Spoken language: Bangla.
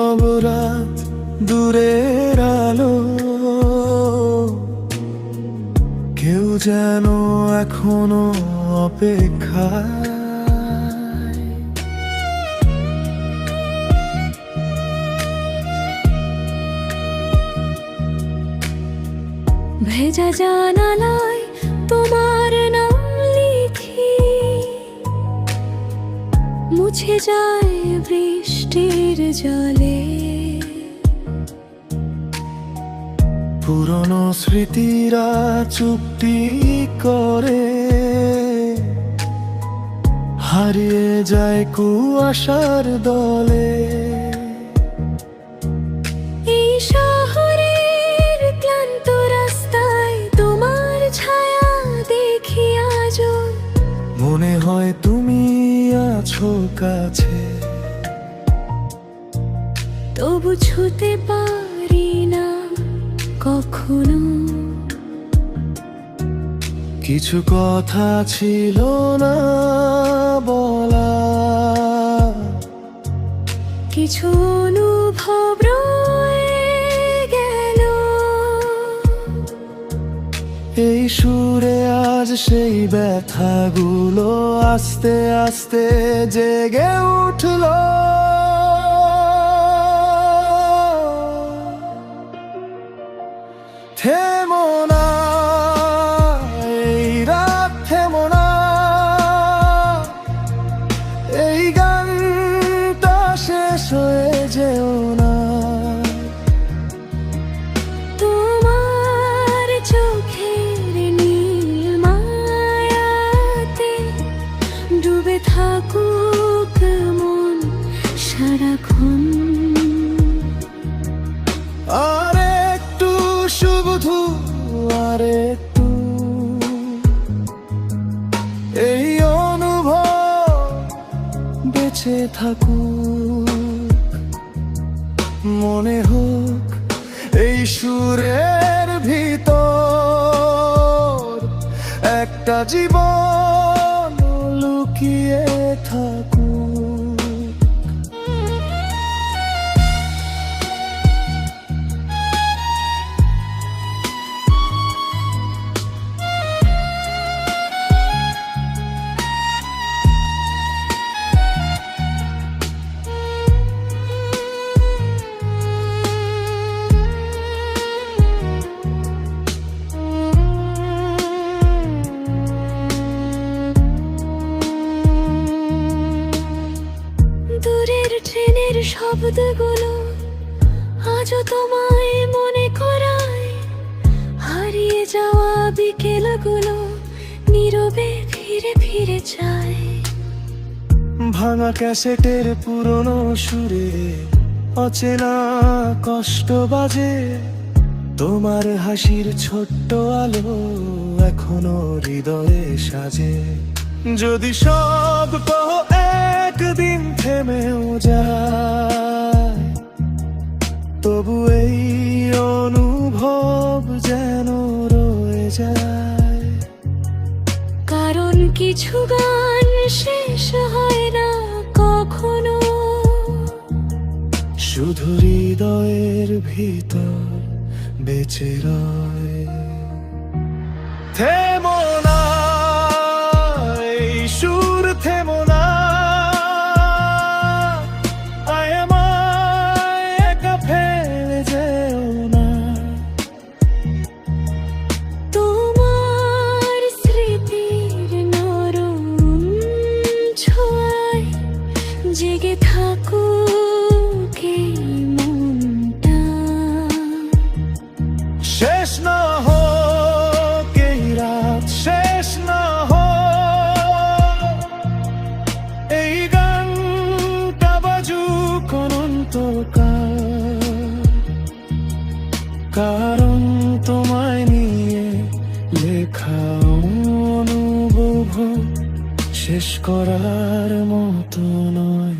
নীরব রাত, দূরের আলো, কেউ যেন এখনো অপেক্ষায়। ভেজা জানালায় তোমার নাম লিখি, মুছে যায় বৃষ্টির জলে। পুরনো স্মৃতিরা চুক্তি করে হারিয়ে যায় কুয়াশার দলে। এই শহরের ক্লান্ত রাস্তায় তোমার ছায়া দেখি আজও, মনে হয় তুমি আছো কাছে, তবু ছুতে পারি না কখনো। কিছু কথা ছিল না বলা, কিছু অনুভব রয়ে গেল। এই সুরে আজ সেই ব্যথাগুলো আস্তে আস্তে জেগে উঠলো। থেমো না এই রাত, থেমো না এই গানটা শেষ হয়ে যেও না। তোমার চোখের নীল মায়াতে ডুবে থাকুক মন সারাক্ষণ। আর একটু শুধু, আর একটু এই অনুভব বেঁচে থাকুক। মনে হোক এই সুরের ভিতর একটা জীবন লুকিয়ে থাকুক। দূরের ট্রেনের শব্দগুলো আজও তোমায় মনে করায়, হারিয়ে যাওয়া বিকেলগুলো নীরবে ফিরে ফিরে যায়। ভাঙা ক্যাসেটের পুরনো সুরে অচেনা কষ্ট বাজে, তোমার হাসির ছোট্ট আলো এখনো হৃদয়ে সাজে। যদি সব একদিন থেমেও যায়, তবু এই অনুভব যেন রয়ে যায়। কারণ কিছু গান শেষ হয় না কখনো, শুধু হৃদয়ের ভিতর বেঁচে রয়। থেমো না এই সুর, থেমো না আমায় একা ফেলে যেও না। তোমার স্মৃতির নরম ছোঁয়ায় জেগে থাকুক এই মনটা। শেষ না হোক এই রাত, শেষ না হোক এই গানটা বাজুক অনন্তকাল। কারণ তোমায় নিয়ে লেখা অনুভব শেষ করার মতো নয়।